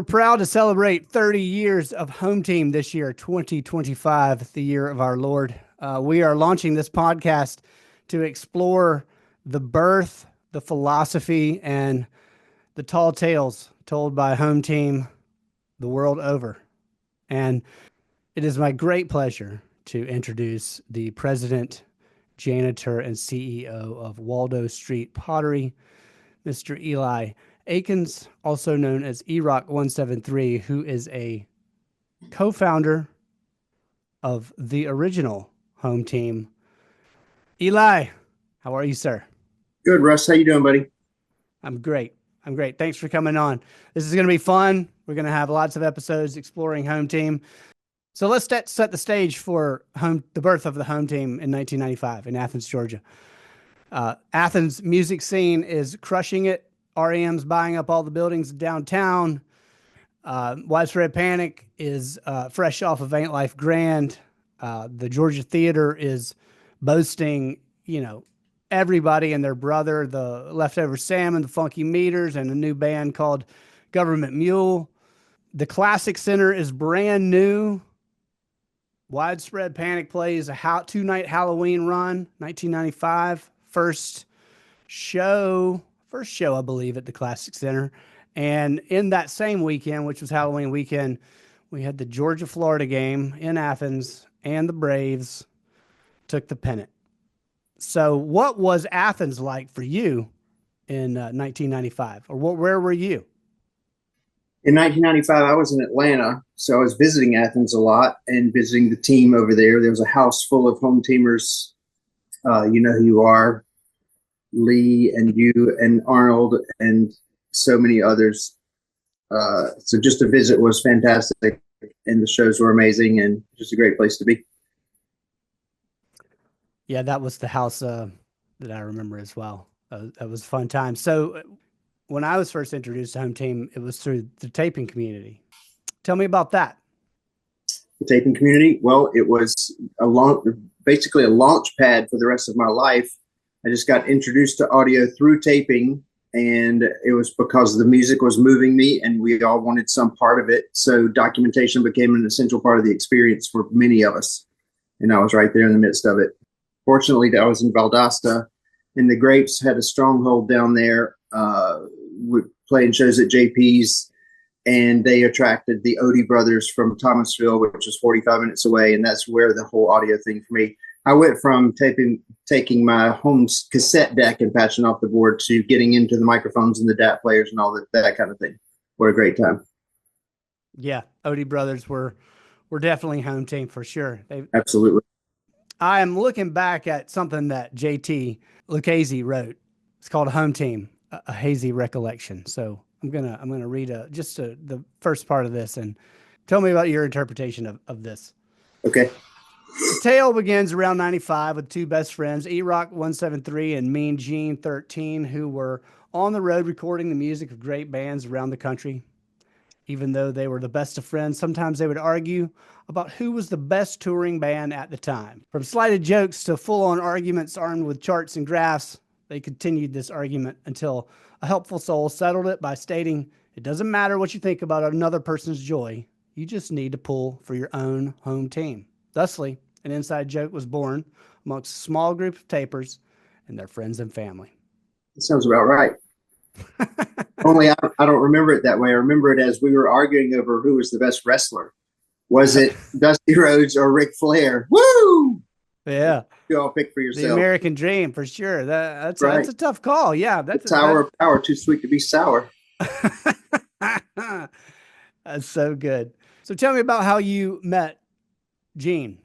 proud to celebrate 30 years of Home Team this year, 2025, the year of our Lord. We are launching this podcast to explore the birth, the philosophy, and the tall tales told by Home Team the world over. And it is my great pleasure to introduce the president, janitor, and CEO of Waldo Street Pottery, Mr. Eli Akins, also known as EROK 173, who is a co-founder of the original Home Team. Eli, how are you, sir? Good, Russ. How you doing, buddy? I'm great. Thanks for coming on. This is going to be fun. We're going to have lots of episodes exploring Home Team. So let's set the stage for the birth of the Home Team in 1995 in Athens, Georgia. Athens music scene is crushing it. REM's buying up all the buildings downtown. Widespread Panic is fresh off of Ain't Life Grand. The Georgia Theater is boasting, everybody and their brother, the Leftover Sam and the Funky Meters, and a new band called Government Mule. The Classic Center is brand new. Widespread Panic plays a two-night Halloween run, 1995. First show, I believe, at the Classic Center. And in that same weekend, which was Halloween weekend, we had the Georgia-Florida game in Athens, and the Braves took the pennant. So what was Athens like for you in 1995? Or where were you? In 1995, I was in Atlanta, so I was visiting Athens a lot and visiting the team over there. There was a house full of home teamers. You know who you are. Lee and you and Arnold and so many others. So just a visit was fantastic, and the shows were amazing, and just a great place to be. Yeah, that was the house that I remember as well. That was a fun time. So when I was first introduced to Home Team, it was through the taping community. Tell me about that. The taping community? Well, it was basically a launch pad for the rest of my life. I just got introduced to audio through taping, and it was because the music was moving me and we all wanted some part of it. So documentation became an essential part of the experience for many of us. And I was right there in the midst of it. Fortunately, I was in Valdosta, and the Grapes had a stronghold down there. Playing shows at JP's, and they attracted the Odie brothers from Thomasville, which was 45 minutes away. And that's where the whole audio thing for me. I went from taking my home cassette deck and patching off the board to getting into the microphones and the DAT players and all that kind of thing. What a great time. Yeah, Odie brothers were definitely Home Team for sure. Absolutely. I am looking back at something that JT Lucchese wrote. It's called Home Team, a Hazy Recollection. So I'm gonna read the first part of this and tell me about your interpretation of this. Okay. The tale begins around 95 with two best friends, EROK 173 and Mean Gene 13, who were on the road recording the music of great bands around the country. Even though they were the best of friends, sometimes they would argue about who was the best touring band at the time. From slighted jokes to full-on arguments armed with charts and graphs, they continued this argument until a helpful soul settled it by stating, "It doesn't matter what you think about another person's joy. You just need to pull for your own home team." Thusly, an inside joke was born amongst a small group of tapers and their friends and family. That sounds about right. Only I don't remember it that way. I remember it as we were arguing over who was the best wrestler. Was it Dusty Rhodes or Ric Flair? Woo! Yeah. You all pick for yourself. The American Dream, for sure. That's right. That's a tough call. Yeah. That's the Tower of Power, too sweet to be sour. That's so good. So tell me about how you met Gene.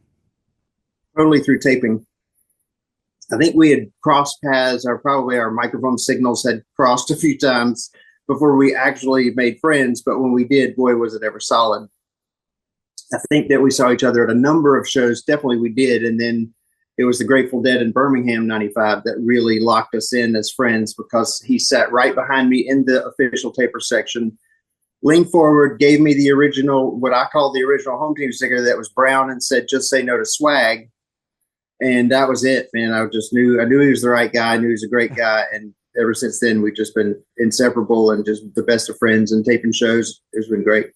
Totally through taping. I think we had crossed paths, or probably our microphone signals had crossed a few times before we actually made friends. But when we did, boy, was it ever solid. I think that we saw each other at a number of shows. Definitely we did. And then it was the Grateful Dead in Birmingham 95 that really locked us in as friends, because he sat right behind me in the official taper section, leaned forward, gave me the original, what I call the original Home Team sticker that was brown, and said, "Just say no to swag." And that was it, man. I just knew he was the right guy. I knew he was a great guy. And ever since then, we've just been inseparable and just the best of friends and taping shows. It's been great.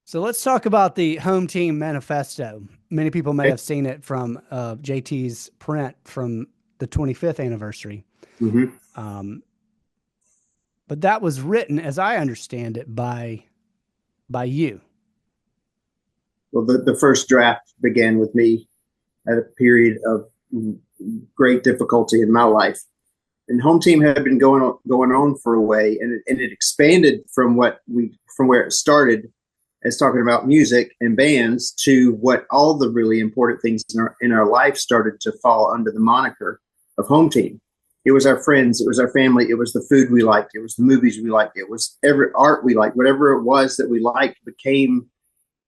So let's talk about the home team manifesto. Many people may have seen it from JT's print from the 25th anniversary. Mm-hmm. But that was written, as I understand it, by you. Well, the first draft began with me at a period of great difficulty in my life. And home team had been going on for a way, and it expanded from where it started as talking about music and bands to what all the really important things in our life started to fall under the moniker of home team. It was our friends, it was our family, it was the food we liked, it was the movies we liked, it was every art we liked, whatever it was that we liked became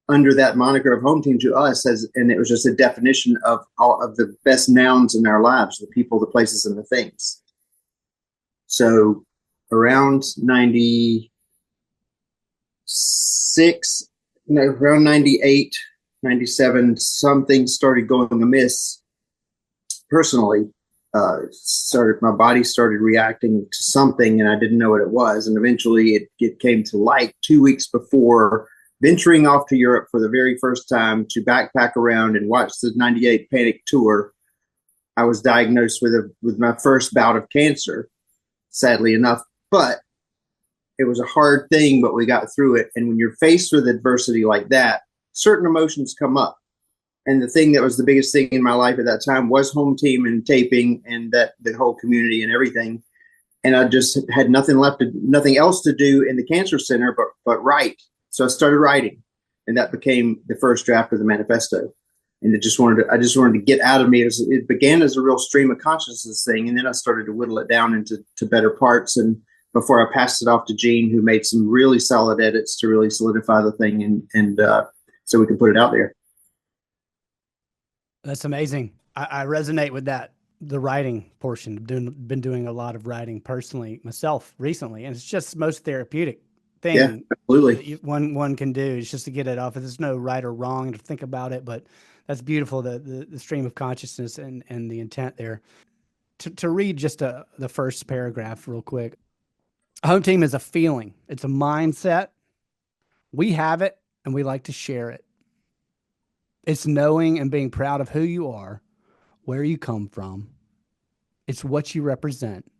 under that moniker of home team to us, and it was just a definition of all of the best nouns in our lives, the people, the places, and the things. So around 98, 97, something started going amiss personally. My body started reacting to something, and I didn't know what it was. And eventually it came to light 2 weeks before venturing off to Europe for the very first time to backpack around and watch the 98 Panic Tour. I was diagnosed with my first bout of cancer, sadly enough, but it was a hard thing, but we got through it. And when you're faced with adversity like that, certain emotions come up. And the thing that was the biggest thing in my life at that time was home team and taping and the whole community and everything. And I just had nothing else to do in the cancer center, but write. So I started writing, and that became the first draft of the manifesto. And I just wanted to get out of me. It began as a real stream of consciousness thing. And then I started to whittle it down into better parts. And before I passed it off to Gene, who made some really solid edits to really solidify the thing. And so we can put it out there. That's amazing. I resonate with that. The writing portion. Been doing a lot of writing personally myself recently, and it's just most therapeutic thing. Yeah, absolutely. One can do is just to get it off. There's no right or wrong to think about it, but that's beautiful. The stream of consciousness and the intent there. To read just the first paragraph real quick. Home team is a feeling. It's a mindset. We have it, and we like to share it. It's knowing and being proud of who you are, where you come from. It's what you represent.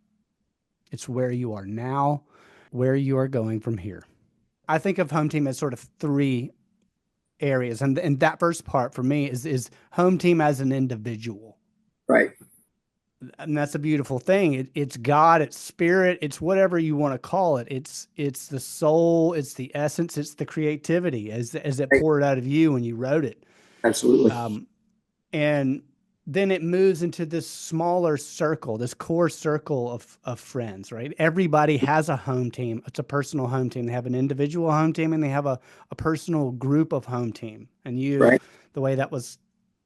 It's where you are now, where you are going from here. I think of home team as sort of three areas. And that first part for me is home team as an individual. Right. And that's a beautiful thing. It's God, it's spirit, it's whatever you want to call it. It's the soul, it's the essence, it's the creativity as it poured out of you when you wrote it. Absolutely. And then it moves into this smaller circle, this core circle of friends, right? Everybody has a home team. It's a personal home team. They have an individual home team, and they have a personal group of home team. And you, right. The way that was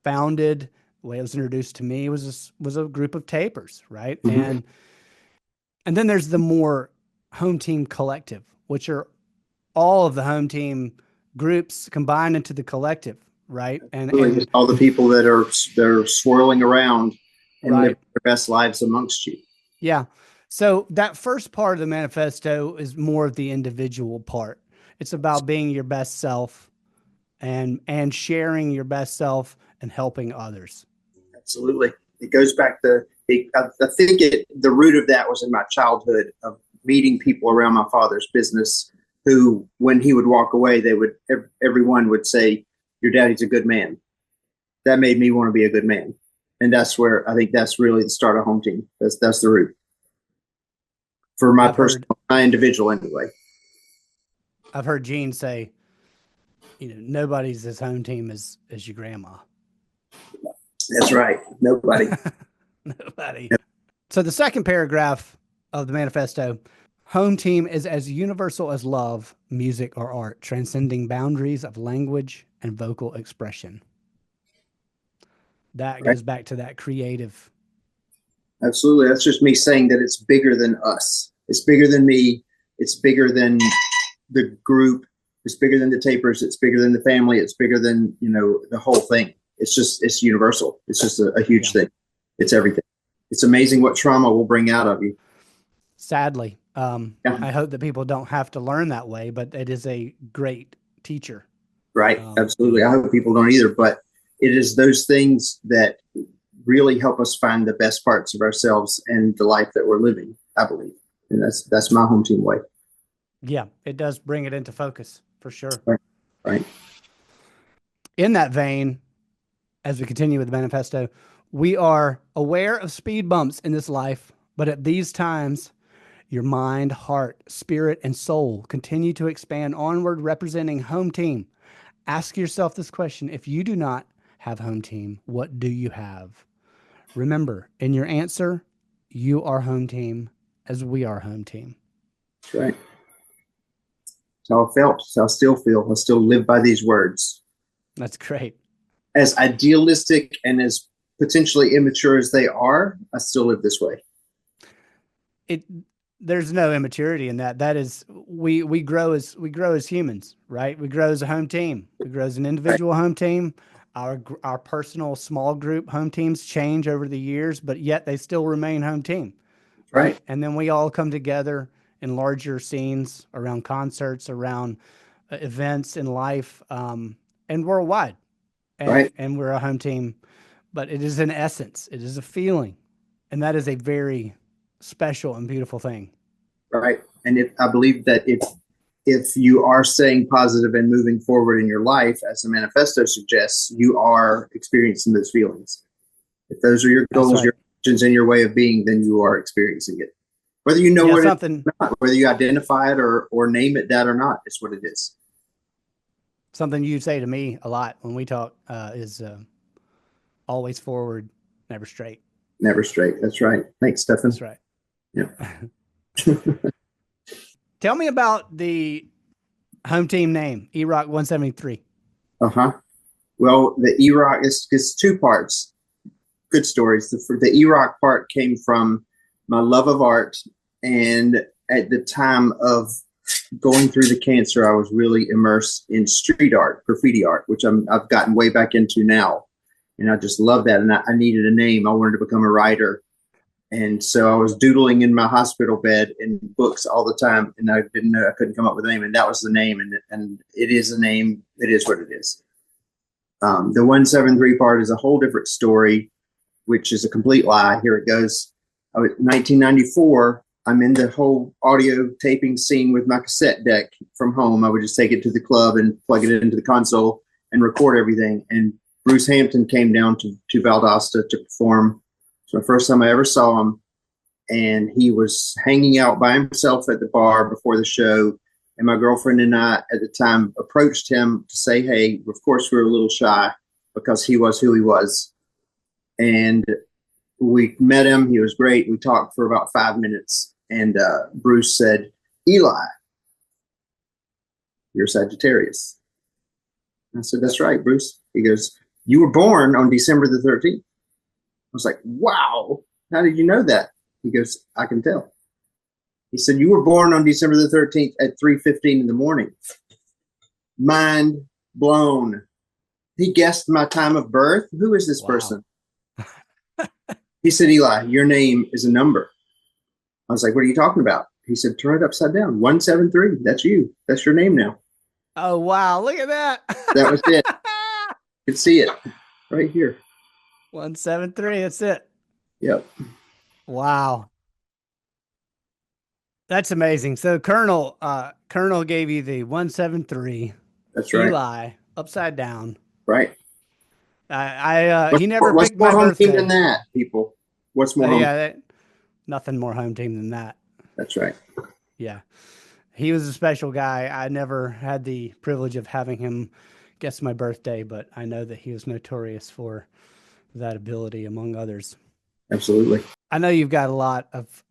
founded, the way it was introduced to me was a group of tapers, right? Mm-hmm. And then there's the more home team collective, which are all of the home team groups combined into the collective. Right. And all the people that are swirling around and right. live their best lives amongst you. Yeah. So that first part of the manifesto is more of the individual part. It's about being your best self and sharing your best self and helping others. Absolutely. It goes back to, I think the root of that was in my childhood of meeting people around my father's business who, when he would walk away, everyone would say, "Your daddy's a good man." That made me want to be a good man. And that's where I think that's really the start of home team. That's the root for my my individual anyway. I've heard Gene say, nobody's as home team as your grandma. That's right. Nobody. Nobody. Yep. So the second paragraph of the manifesto, home team is as universal as love, music, or art, transcending boundaries of language and vocal expression. That goes back to that creative. Absolutely. That's just me saying that it's bigger than us. It's bigger than me. It's bigger than the group. It's bigger than the tapers. It's bigger than the family. It's bigger than, the whole thing. It's universal. It's just a huge thing. It's everything. It's amazing what trauma will bring out of you. Sadly, Yeah, I hope that people don't have to learn that way, but it is a great teacher. right. Absolutely. I hope people don't either, but it is those things that really help us find the best parts of ourselves and the life that we're living, I believe. And that's my home team way. Yeah, it does bring it into focus for sure. Right. Right. In that vein, as we continue with the manifesto, we are aware of speed bumps in this life, but at these times, your mind, heart, spirit, and soul continue to expand onward, representing home team. Ask yourself this question: if you do not have home team, what do you have? Remember, in your answer, you are home team as we are home team. That's right. That's how I felt. That's how I still feel. I still live by these words. That's great. As idealistic and as potentially immature as they are, I still live this way. It There's no immaturity in that. That is, we grow as humans, right? We grow as a home team. We grow as an Right. individual home team. Our personal small group home teams change over the years, but yet they still remain home team, Right. right? And then we all come together in larger scenes, around concerts, around events in life, and worldwide, and Right. we're a home team. But it is an essence, it is a feeling, and that is a very special and beautiful thing. Right. And I believe that if you are staying positive and moving forward in your life, as the manifesto suggests, you are experiencing those feelings. If those are your That's goals, right. your actions, and your way of being, then you are experiencing it. Whether you know Yeah, what it something is or not, whether you identify it or name it that or not, it's what it is. something you say to me a lot when we talk is always forward, never straight. Never straight. That's right. Thanks, That's Stefan. right. Yeah. Tell me about the home team name, EROK 173. Uh-huh. Well, the EROK is two parts. Good stories. The EROK part came from my love of art, and at the time of going through the cancer, I was really immersed in street art, graffiti art, which I've gotten way back into now, and I just love that. And I needed a name. I wanted to become a writer, and so I was doodling in my hospital bed in books all the time, and I didn't know, I couldn't come up with a name, and that was the name, and it is a name. It is what it is. The 173 part is a whole different story, which is a complete lie. Here it goes. 1994, I'm in the whole audio taping scene with my cassette deck from home. I would just take it to the club and plug it into the console and record everything. And Bruce Hampton came down to Valdosta to perform. It's my first time I ever saw him. And he was hanging out by himself at the bar before the show. And my girlfriend and I at the time approached him to say, hey, of course we were a little shy because he was who he was. And we met him. He was great. We talked for about 5 minutes. And Bruce said, Eli, you're Sagittarius. I said, that's right, Bruce. He goes, you were born on December the 13th. I was like, wow, how did you know that? He goes, I can tell. He said, you were born on December the 13th at 3:15 in the morning. Mind blown. He guessed my time of birth. Who is this person? He said, Eli, your name is a number. I was like, what are you talking about? He said, turn it upside down. 173. That's you. That's your name now. Oh, wow. Look at that. That was it. You could see it right here. 173. That's it. Yep. Wow. That's amazing. So Colonel gave you the 173. That's right. Eli upside down. Right. He never what's picked more my home birthday. team than that, people? What's more home? Yeah, nothing more home team than that. That's right. Yeah. He was a special guy. I never had the privilege of having him guess my birthday, but I know that he was notorious for that ability, among others. Absolutely. I know you've got a lot of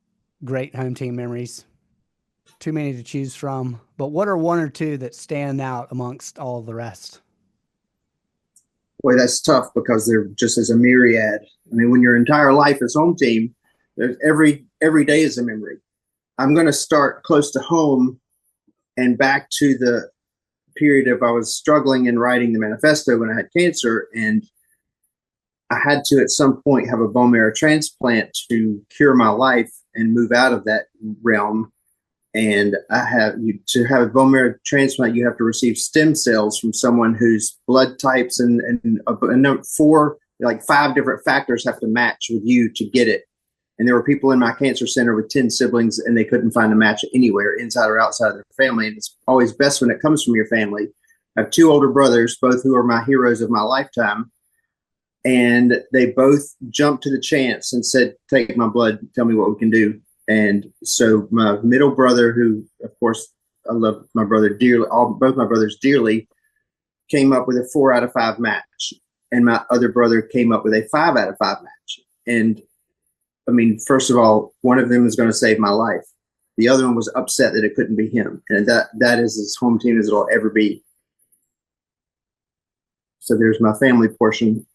great home team memories, too many to choose from, but what are one or two that stand out amongst all the rest? Boy, that's tough because there just is a myriad. I mean, when your entire life is home team, there's every day is a memory. I'm going to start close to home and back to the period of I was struggling in writing the manifesto when I had cancer, and I had to at some point have a bone marrow transplant to cure my life and move out of that realm. And to have a bone marrow transplant, you have to receive stem cells from someone whose blood types and five different factors have to match with you to get it. And there were people in my cancer center with 10 siblings, and they couldn't find a match anywhere, inside or outside of their family. And it's always best when it comes from your family. I have two older brothers, both who are my heroes of my lifetime. And they both jumped to the chance and said, take my blood, tell me what we can do. And so my middle brother, who, of course, I love my brother dearly, both my brothers dearly, came up with a 4 out of 5 match. And my other brother came up with a 5 out of 5 match. And I mean, first of all, one of them was going to save my life. The other one was upset that it couldn't be him. And that is as home team as it'll ever be. So there's my family portion.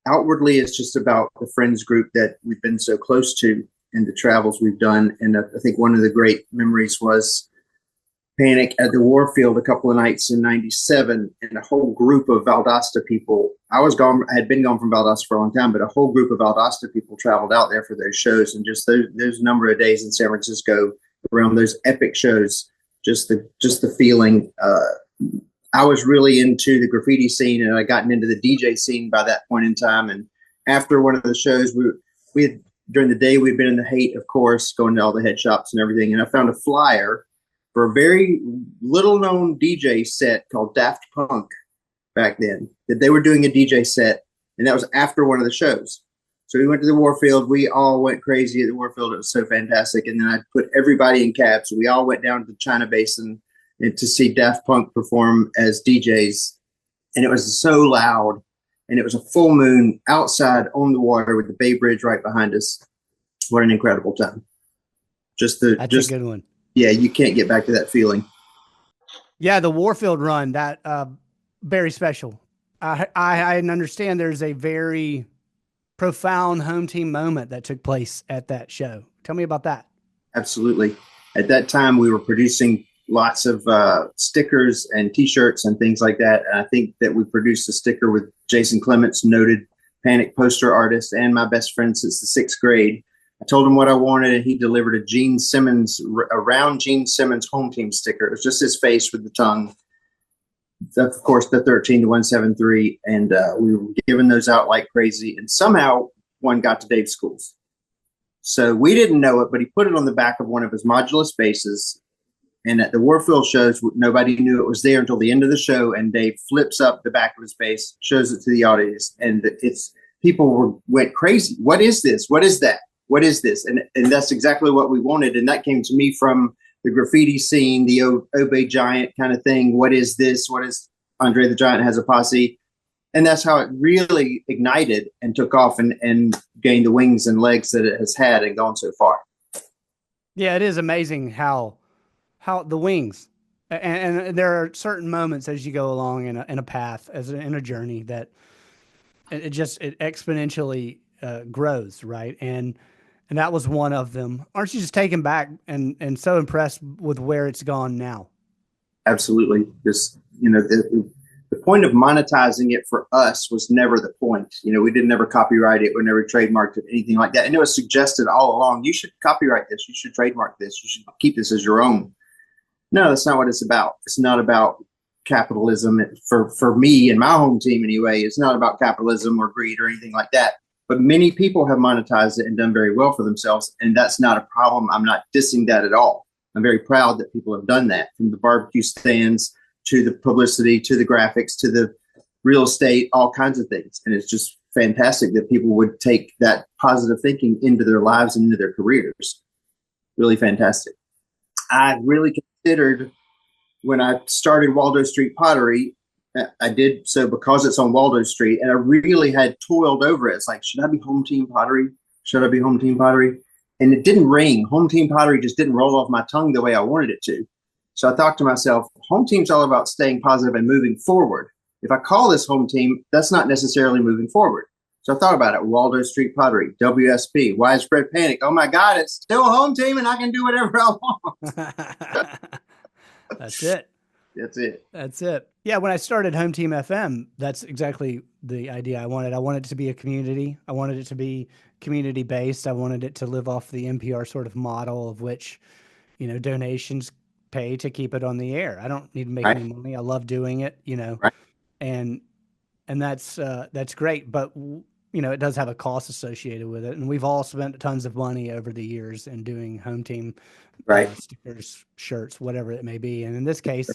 Outwardly, it's just about the friends group that we've been so close to and the travels we've done. And I think one of the great memories was Panic at the Warfield a couple of nights in '97, and a whole group of Valdosta people. I had been gone from Valdosta for a long time, but a whole group of Valdosta people traveled out there for those shows. And just those number of days in San Francisco around those epic shows, just the feeling. I was really into the graffiti scene, and I'd gotten into the DJ scene by that point in time. And after one of the shows, we had, during the day, we'd been in the Haight, of course, going to all the head shops and everything. And I found a flyer for a very little known DJ set called Daft Punk back then, that they were doing a DJ set. And that was after one of the shows. So we went to the Warfield. We all went crazy at the Warfield. It was so fantastic. And then I put everybody in cabs. So we all went down to the China Basin and to see Daft Punk perform as DJs. And it was so loud. And it was a full moon outside on the water with the Bay Bridge right behind us. What an incredible time. That's a good one. Yeah, you can't get back to that feeling. Yeah, the Warfield run, that very special. I understand there's a very profound home team moment that took place at that show. Tell me about that. Absolutely. At that time, we were producing lots of stickers and T-shirts and things like that. And I think that we produced a sticker with Jason Clements, noted Panic poster artist and my best friend since the 6th grade. I told him what I wanted, and he delivered a round Gene Simmons home team sticker. It was just his face with the tongue. Of course, the 13-173, and we were giving those out like crazy. And somehow one got to Dave's schools. So we didn't know it, but he put it on the back of one of his modulus basses. And at the Warfield shows, nobody knew it was there until the end of the show. And Dave flips up the back of his bass, shows it to the audience, and people went crazy. What is this? What is that? What is this? And that's exactly what we wanted. And that came to me from the graffiti scene, the Obey Giant kind of thing. What is this? What is Andre the Giant Has a Posse? And that's how it really ignited and took off and gained the wings and legs that it has had and gone so far. Yeah, it is amazing how the wings, and there are certain moments as you go along in a path, in a journey, that it exponentially grows, right? And that was one of them. Aren't you just taken back and so impressed with where it's gone now? Absolutely. The point of monetizing it for us was never the point. We didn't ever copyright it. We never trademarked it, anything like that. And it was suggested all along, you should copyright this. You should trademark this. You should keep this as your own. No, that's not what it's about. It's not about capitalism. For me and my home team anyway, it's not about capitalism or greed or anything like that. But many people have monetized it and done very well for themselves, and that's not a problem. I'm not dissing that at all. I'm very proud that people have done that, from the barbecue stands to the publicity, to the graphics, to the real estate, all kinds of things. And it's just fantastic that people would take that positive thinking into their lives and into their careers. Really fantastic. I really considered, when I started Waldo Street Pottery, I did so because it's on Waldo Street, and I really had toiled over it. It's like, should I be home team pottery? Should I be home team pottery? And it didn't ring. Home team pottery just didn't roll off my tongue the way I wanted it to. So I thought to myself, home team's all about staying positive and moving forward. If I call this home team, that's not necessarily moving forward. So I thought about it. Waldo Street Pottery, WSP, Widespread Panic. Oh my God, it's still a home team and I can do whatever I want. That's it. That's it. That's it. Yeah, when I started Home Team FM, that's exactly the idea I wanted. I wanted it to be a community. I wanted it to be community based. I wanted it to live off the NPR sort of model of which, donations pay to keep it on the air. I don't need to make any Right. money. I love doing it, Right. and that's great. But it does have a cost associated with it, and we've all spent tons of money over the years in doing Home Team Right. stickers, shirts, whatever it may be. And in this case,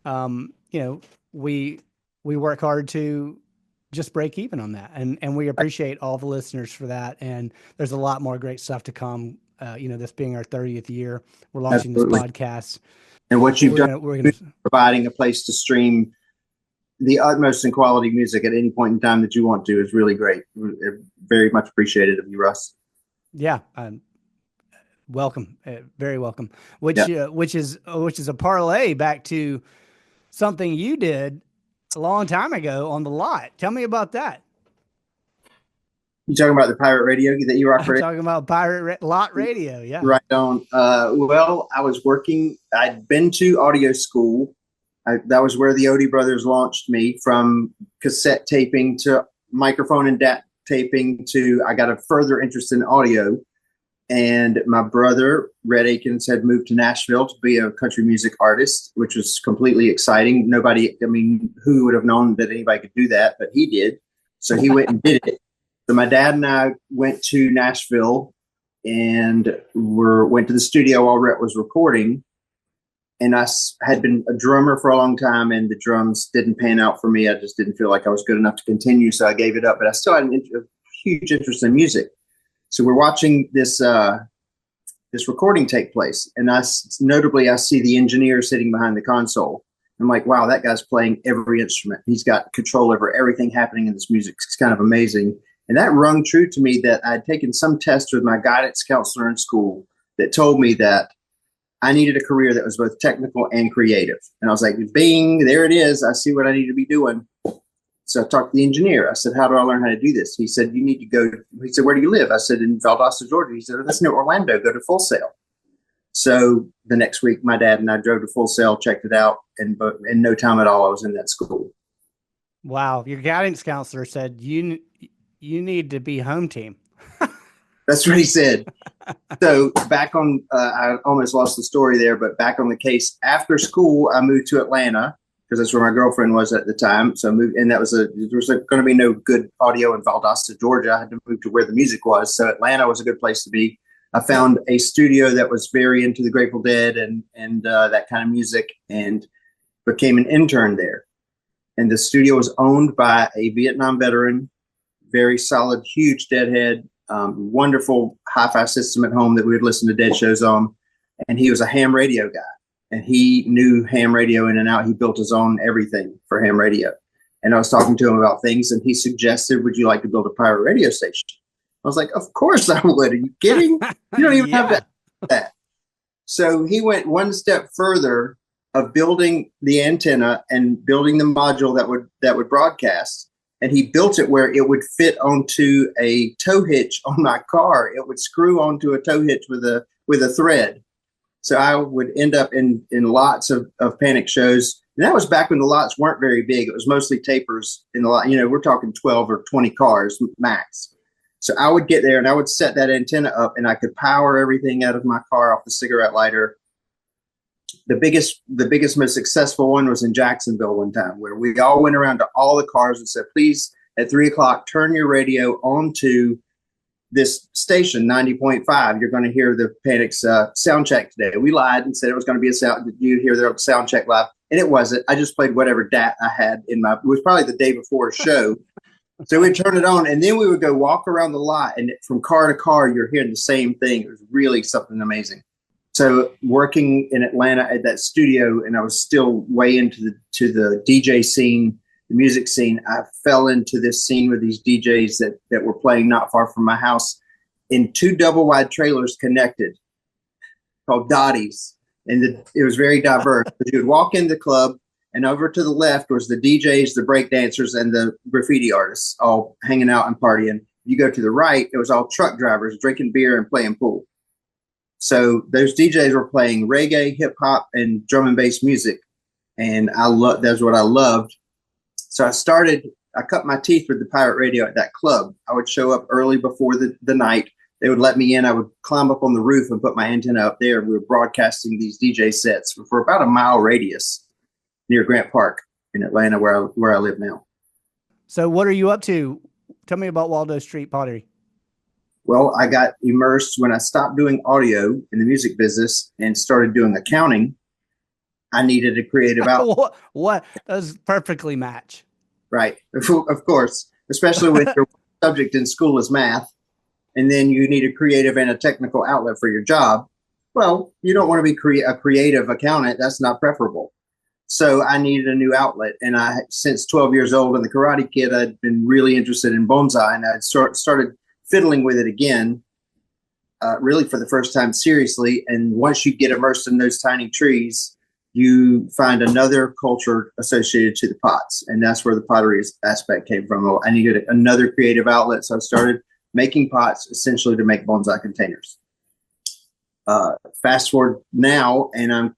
um, you know, we we work hard to just break even on that, and we appreciate all the listeners for that. And there's a lot more great stuff to come. This being our 30th year, we're launching this Absolutely. podcast. And what you've done, We're gonna providing a place to stream the utmost in quality music at any point in time that you want to, is really great. Very much appreciated of you, Russ. Yeah, welcome, very welcome. Which Yeah. which is a parlay back to something you did a long time ago on the lot. Tell me about that. You talking about the pirate radio that you I'm operate? talking about lot radio. Yeah. Right on. Well, I was working. I'd been to audio school. That was where the Odie brothers launched me, from cassette taping to microphone and DAT taping to, I got a further interest in audio. And my brother, Red Akins, had moved to Nashville to be a country music artist, which was completely exciting. Who would have known that anybody could do that? But he did. So he went and did it. So my dad and I went to Nashville and went to the studio while Rhett was recording. And I had been a drummer for a long time, and the drums didn't pan out for me. I just didn't feel like I was good enough to continue, so I gave it up. But I still had a huge interest in music. So we're watching this recording take place, and I see the engineer sitting behind the console. I'm like, wow, that guy's playing every instrument. He's got control over everything happening in this music. It's kind of amazing. And that rung true to me, that I'd taken some test with my guidance counselor in school that told me that I needed a career that was both technical and creative. And I was like, bing, there it is. I see what I need to be doing. So I talked to the engineer. I said, how do I learn how to do this? He said, you need to go. He said, where do you live? I said, in Valdosta, Georgia. He said, oh, that's near Orlando. Go to Full Sail. So the next week, my dad and I drove to Full Sail, checked it out, and in no time at all, I was in that school. Wow. Your guidance counselor said you need to be Home Team. That's what he said. So back on, I almost lost the story there, but back on the case, after school, I moved to Atlanta because that's where my girlfriend was at the time. So I moved, and there was going to be no good audio in Valdosta, Georgia. I had to move to where the music was. So Atlanta was a good place to be. I found a studio that was very into the Grateful Dead and that kind of music, and became an intern there. And the studio was owned by a Vietnam veteran, very solid, huge Deadhead, wonderful hi-fi system at home that we would listen to Dead shows on. And he was a ham radio guy, and he knew ham radio in and out. He built his own everything for ham radio. And I was talking to him about things, and he suggested, would you like to build a pirate radio station? I was like, of course I would. Are you kidding? You don't even have that. So he went one step further of building the antenna and building the module that would broadcast. And he built it where it would fit onto a tow hitch on my car. It would screw onto a tow hitch with a thread. So I would end up in lots of Panic shows. And that was back when the lots weren't very big. It was mostly tapers in the lot. We're talking 12 or 20 cars max. So I would get there and I would set that antenna up, and I could power everything out of my car off the cigarette lighter. The biggest, most successful one was in Jacksonville one time, where we all went around to all the cars and said, please, at 3:00, turn your radio onto this station, 90.5. You're going to hear the Panic's sound check today. We lied and said it was going to be a sound. You hear their sound check live, and it wasn't. I just played whatever DAT I had in my. It was probably the day before a show. So we'd turn it on, and then we would go walk around the lot, and from car to car, you're hearing the same thing. It was really something amazing. So working in Atlanta at that studio, and I was still way into the DJ scene, the music scene, I fell into this scene with these DJs that were playing not far from my house in two double-wide trailers connected called Dotties. And it was very diverse. But you would walk in the club, and over to the left was the DJs, the break dancers, and the graffiti artists all hanging out and partying. You go to the right, it was all truck drivers drinking beer and playing pool. So those DJs were playing reggae, hip hop, and drum and bass music. and that's what I loved. So I cut my teeth with the pirate radio at that club. I would show up early before the night. They would let me in. I would climb up on the roof and put my antenna up there. We were broadcasting these DJ sets for about a mile radius near Grant Park in Atlanta, where I live now. So what are you up to? Tell me about Waldo Street Pottery. Well, I got immersed when I stopped doing audio in the music business and started doing accounting. I needed a creative outlet. What? Those perfectly match. Right. Of course, especially when your subject in school is math, and then you need a creative and a technical outlet for your job. Well, you don't want to be a creative accountant. That's not preferable. So I needed a new outlet. And since 12 years old and the Karate Kid, I'd been really interested in bonsai, and I started fiddling with it again, really for the first time seriously. And once you get immersed in those tiny trees, you find another culture associated to the pots. And that's where the pottery aspect came from. I needed another creative outlet. So I started making pots essentially to make bonsai containers. Fast forward now, and I've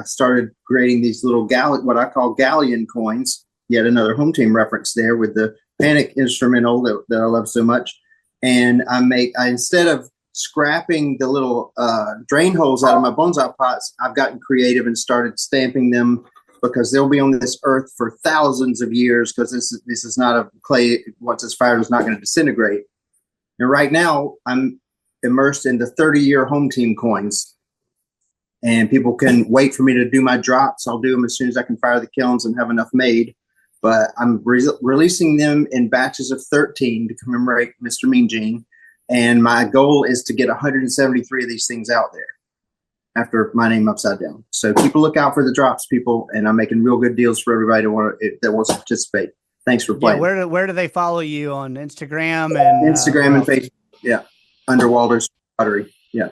started creating these little what I call galleon coins. Yet another home team reference there with the Panic instrumental that I love so much. And instead of scrapping the little drain holes out of my bonsai pots, I've gotten creative and started stamping them, because they'll be on this earth for thousands of years, because this is not a clay. Once it's fired, it's not going to disintegrate. And right now, I'm immersed in the 30-year home team coins. And people can wait for me to do my drops. I'll do them as soon as I can fire the kilns and have enough made. But I'm releasing them in batches of 13 to commemorate Mr. Mean Gene. And my goal is to get 173 of these things out there after my name upside down. So keep a lookout for the drops, people. And I'm making real good deals for everybody that wants to participate. Thanks for playing. Yeah, where do they follow you on Instagram and Instagram and Facebook? Yeah, under Waldo's Pottery. Yeah.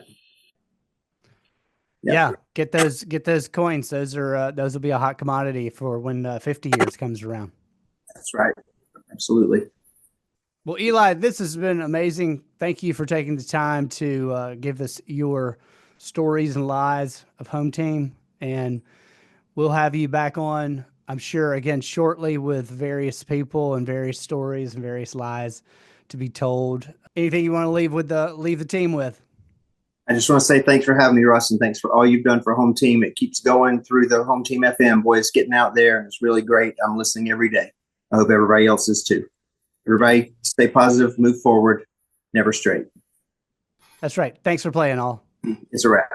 Yeah, get those coins. Those will be a hot commodity for when 50 years comes around. That's right. Absolutely. Well, Eli, this has been amazing. Thank you for taking the time to give us your stories and lies of home team, and we'll have you back on, I'm sure, again shortly, with various people and various stories and various lies to be told. Anything you want to leave the team with? I just want to say thanks for having me, Russ, and thanks for all you've done for Home Team. It keeps going through the Home Team FM. Boy, it's getting out there, and it's really great. I'm listening every day. I hope everybody else is too. Everybody stay positive, move forward, never straight. That's right. Thanks for playing, all. It's a wrap.